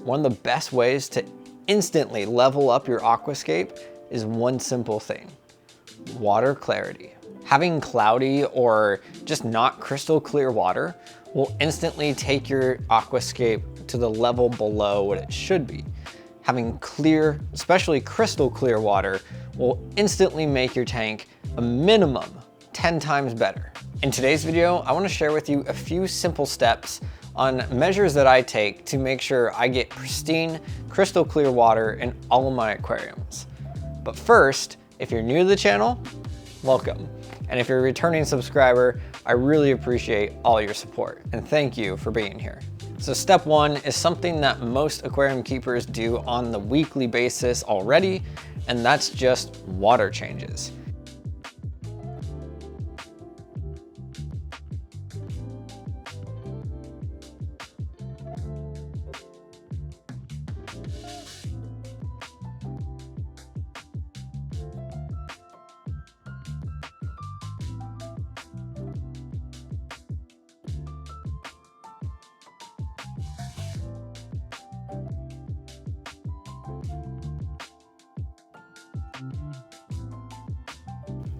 one of the best ways to instantly level up your aquascape is one simple thing: water clarity. Having cloudy or just not crystal clear water will instantly take your aquascape to the level below what it should be. Having clear, especially crystal clear water, will instantly make your tank a minimum 10 times better. In today's video, I want to share with you a few simple steps on measures that I take to make sure I get pristine, crystal clear water in all of my aquariums. But first, if you're new to the channel, welcome. And if you're a returning subscriber, I really appreciate all your support, and thank you for being here. So step one is something that most aquarium keepers do on the weekly basis already, and that's just water changes.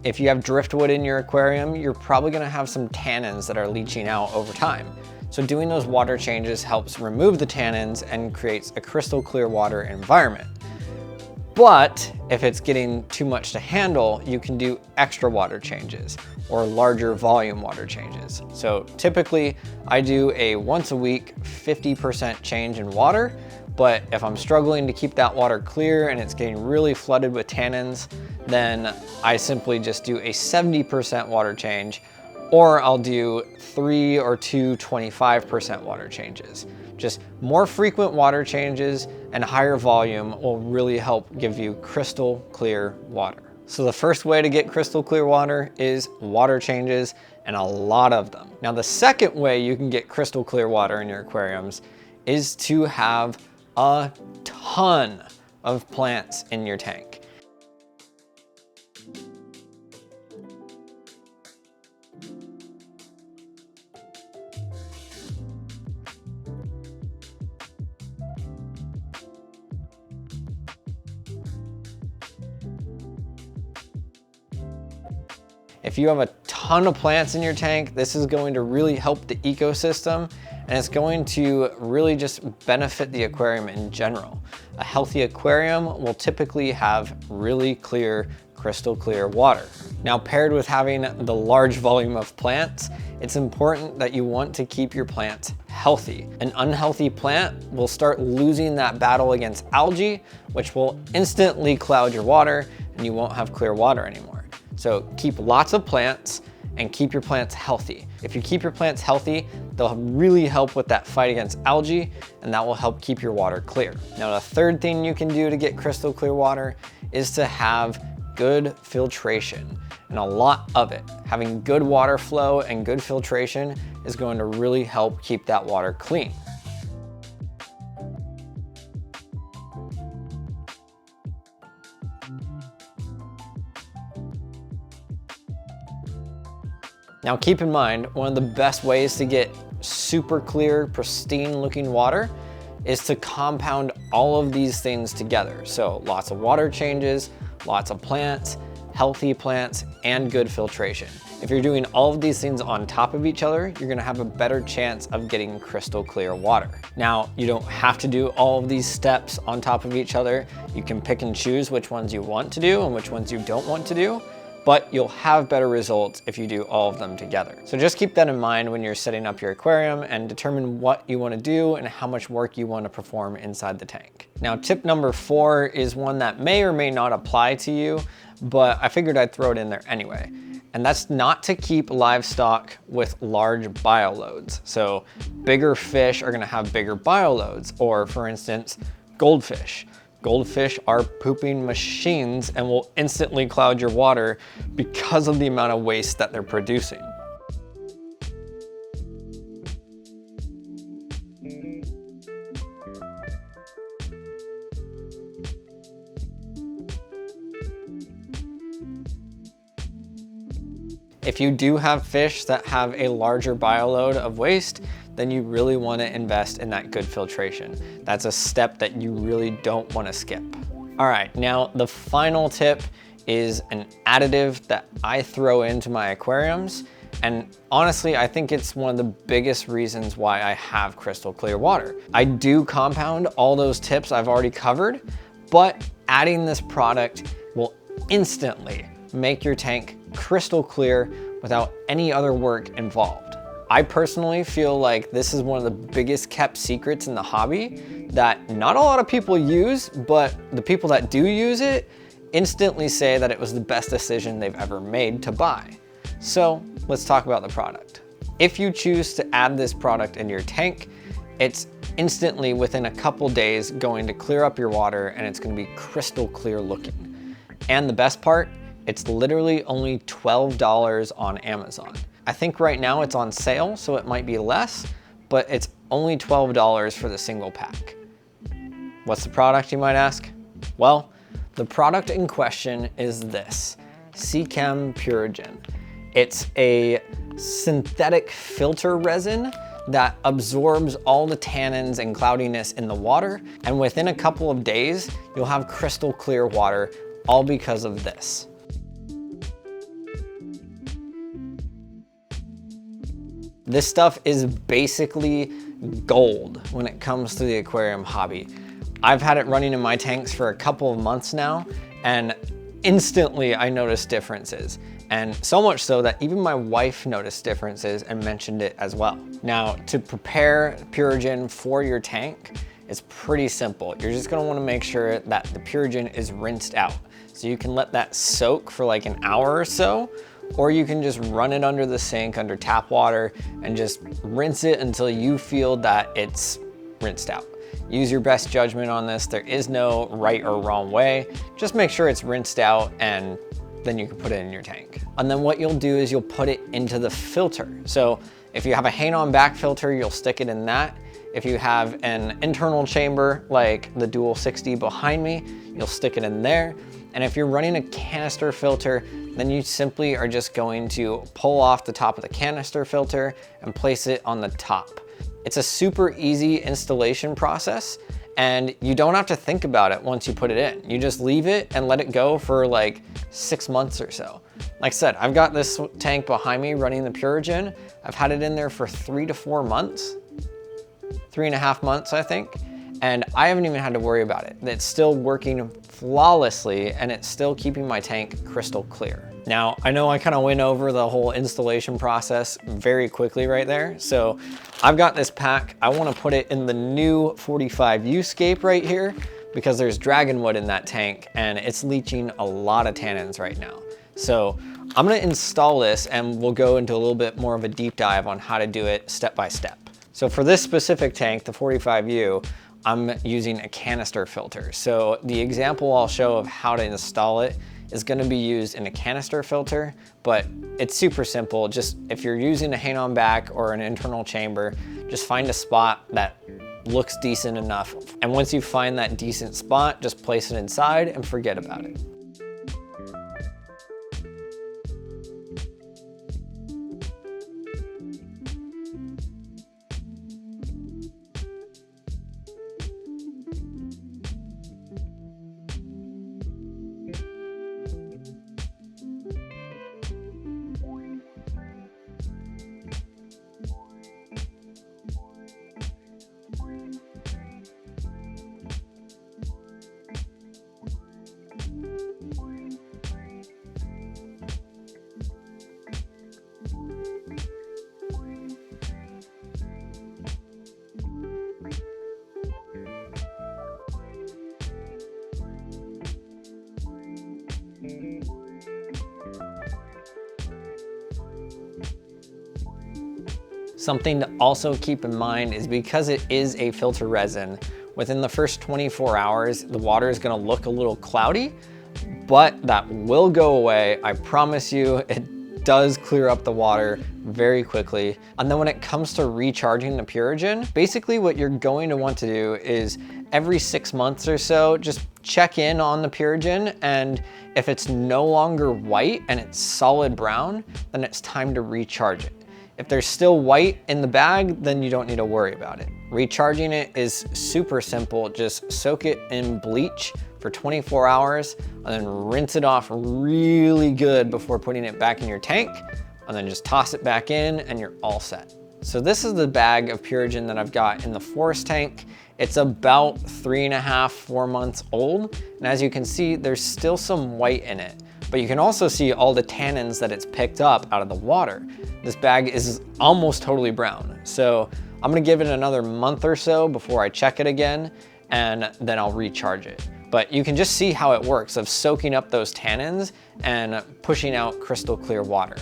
If you have driftwood in your aquarium, you're probably gonna have some tannins that are leaching out over time. So doing those water changes helps remove the tannins and creates a crystal clear water environment. But if it's getting too much to handle, you can do extra water changes or larger volume water changes. So typically I do a once a week 50% change in water, but if I'm struggling to keep that water clear and it's getting really flooded with tannins, then I simply just do a 70% water change, or I'll do 3 or 2 25% water changes. Just more frequent water changes and higher volume will really help give you crystal clear water. So the first way to get crystal clear water is water changes, and a lot of them. Now the second way you can get crystal clear water in your aquariums is to have a ton of plants in your tank. If you have a ton of plants in your tank, this is going to really help the ecosystem, and it's going to really just benefit the aquarium in general. A healthy aquarium will typically have really clear, crystal clear water. Now, paired with having the large volume of plants, it's important that you want to keep your plants healthy. An unhealthy plant will start losing that battle against algae, which will instantly cloud your water, and you won't have clear water anymore. So keep lots of plants and keep your plants healthy. If you keep your plants healthy, they'll really help with that fight against algae, and that will help keep your water clear. Now, the third thing you can do to get crystal clear water is to have good filtration, and a lot of it. Having good water flow and good filtration is going to really help keep that water clean. Now keep in mind, one of the best ways to get super clear, pristine looking water is to compound all of these things together. So lots of water changes, lots of plants, healthy plants, and good filtration. If you're doing all of these things on top of each other, you're gonna have a better chance of getting crystal clear water. Now, you don't have to do all of these steps on top of each other. You can pick and choose which ones you want to do and which ones you don't want to do, but you'll have better results if you do all of them together. So just keep that in mind when you're setting up your aquarium and determine what you want to do and how much work you want to perform inside the tank. Now, tip number 4 is one that may or may not apply to you, but I figured I'd throw it in there anyway. And that's not to keep livestock with large bioloads. So bigger fish are gonna have bigger bioloads, or for instance, goldfish. Goldfish are pooping machines and will instantly cloud your water because of the amount of waste that they're producing. If you do have fish that have a larger bioload of waste, then you really want to invest in that good filtration. That's a step that you really don't want to skip. All right, now the final tip is an additive that I throw into my aquariums. And honestly, I think it's one of the biggest reasons why I have crystal clear water. I do compound all those tips I've already covered, but adding this product will instantly make your tank crystal clear without any other work involved. I personally feel like this is one of the biggest kept secrets in the hobby that not a lot of people use, but the people that do use it instantly say that it was the best decision they've ever made to buy. So let's talk about the product. If you choose to add this product in your tank, it's instantly within a couple days going to clear up your water and it's going to be crystal clear looking. And the best part, it's literally only $12 on Amazon. I think right now it's on sale, so it might be less, but it's only $12 for the single pack. What's the product, you might ask? Well, the product in question is this, Seachem Purigen. It's a synthetic filter resin that absorbs all the tannins and cloudiness in the water, and within a couple of days, you'll have crystal clear water, all because of this. This stuff is basically gold when it comes to the aquarium hobby. I've had it running in my tanks for a couple of months now, and instantly I noticed differences. And so much so that even my wife noticed differences and mentioned it as well. Now, to prepare Purigen for your tank, it's pretty simple. You're just gonna wanna make sure that the Purigen is rinsed out. So you can let that soak for like an hour or so, or you can just run it under the sink under tap water and just rinse it until you feel that it's rinsed out. Use your best judgment on this. There is no right or wrong way. Just make sure it's rinsed out and then you can put it in your tank. And then what you'll do is you'll put it into the filter. So if you have a hang-on back filter, you'll stick it in that. If you have an internal chamber like the Dual 60 behind me, you'll stick it in there. And if you're running a canister filter, then you simply are just going to pull off the top of the canister filter and place it on the top. It's a super easy installation process and you don't have to think about it once you put it in. You just leave it and let it go for like 6 months or so. Like I said, I've got this tank behind me running the Purigen. I've had it in there for 3 to 4 months, 3.5 months, I think. And I haven't even had to worry about it. It's still working flawlessly and it's still keeping my tank crystal clear. Now, I know I kind of went over the whole installation process very quickly right there. So I've got this pack. I want to put it in the new 45U scape right here because there's dragon wood in that tank and it's leaching a lot of tannins right now. So I'm going to install this and we'll go into a little bit more of a deep dive on how to do it step by step. So for this specific tank, the 45U, I'm using a canister filter. So the example I'll show of how to install it is going to be used in a canister filter, but it's super simple. Just if you're using a hang-on back or an internal chamber, just find a spot that looks decent enough. And once you find that decent spot, just place it inside and forget about it. Something to also keep in mind is because it is a filter resin, within the first 24 hours, the water is gonna look a little cloudy, but that will go away. I promise you, it does clear up the water very quickly. And then when it comes to recharging the Purigen, basically what you're going to want to do is every 6 months or so, just check in on the Purigen, and if it's no longer white and it's solid brown, then it's time to recharge it. If there's still white in the bag, then you don't need to worry about it. Recharging it is super simple. Just soak it in bleach for 24 hours and then rinse it off really good before putting it back in your tank, and then just toss it back in and you're all set. So this is the bag of Purigen that I've got in the forest tank. It's about 3.5, 4 months old. And as you can see, there's still some white in it, but you can also see all the tannins that it's picked up out of the water. This bag is almost totally brown. So I'm gonna give it another month or so before I check it again, and then I'll recharge it. But you can just see how it works of soaking up those tannins and pushing out crystal clear water.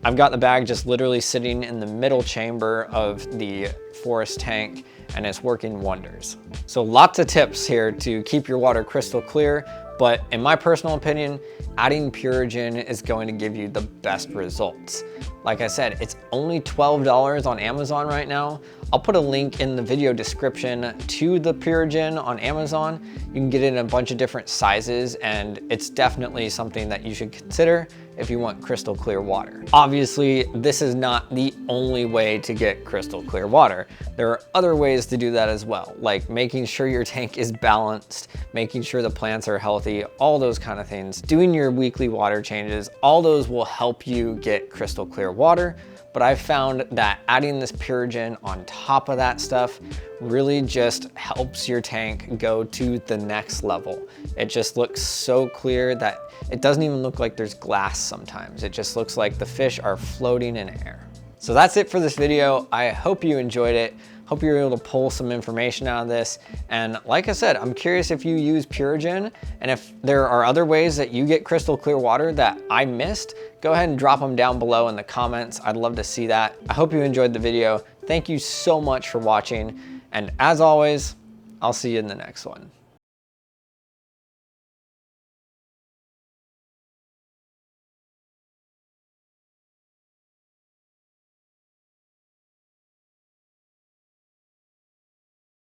I've got the bag just literally sitting in the middle chamber of the forest tank, and it's working wonders. So lots of tips here to keep your water crystal clear, but in my personal opinion, adding Purigen is going to give you the best results. Like I said, it's only $12 on Amazon right now. I'll put a link in the video description to the Purigen on Amazon. You can get it in a bunch of different sizes, and it's definitely something that you should consider if you want crystal clear water. Obviously, this is not the only way to get crystal clear water. There are other ways to do that as well, like making sure your tank is balanced, making sure the plants are healthy, all those kind of things. Doing your weekly water changes, all those will help you get crystal clear water. But I've found that adding this Purigen on top of that stuff really just helps your tank go to the next level. It just looks so clear that it doesn't even look like there's glass sometimes. It just looks like the fish are floating in air. So that's it for this video. I hope you enjoyed it. Hope you were able to pull some information out of this. And like I said, I'm curious if you use Purigen, and if there are other ways that you get crystal clear water that I missed, go ahead and drop them down below in the comments. I'd love to see that. I hope you enjoyed the video. Thank you so much for watching. And as always, I'll see you in the next one.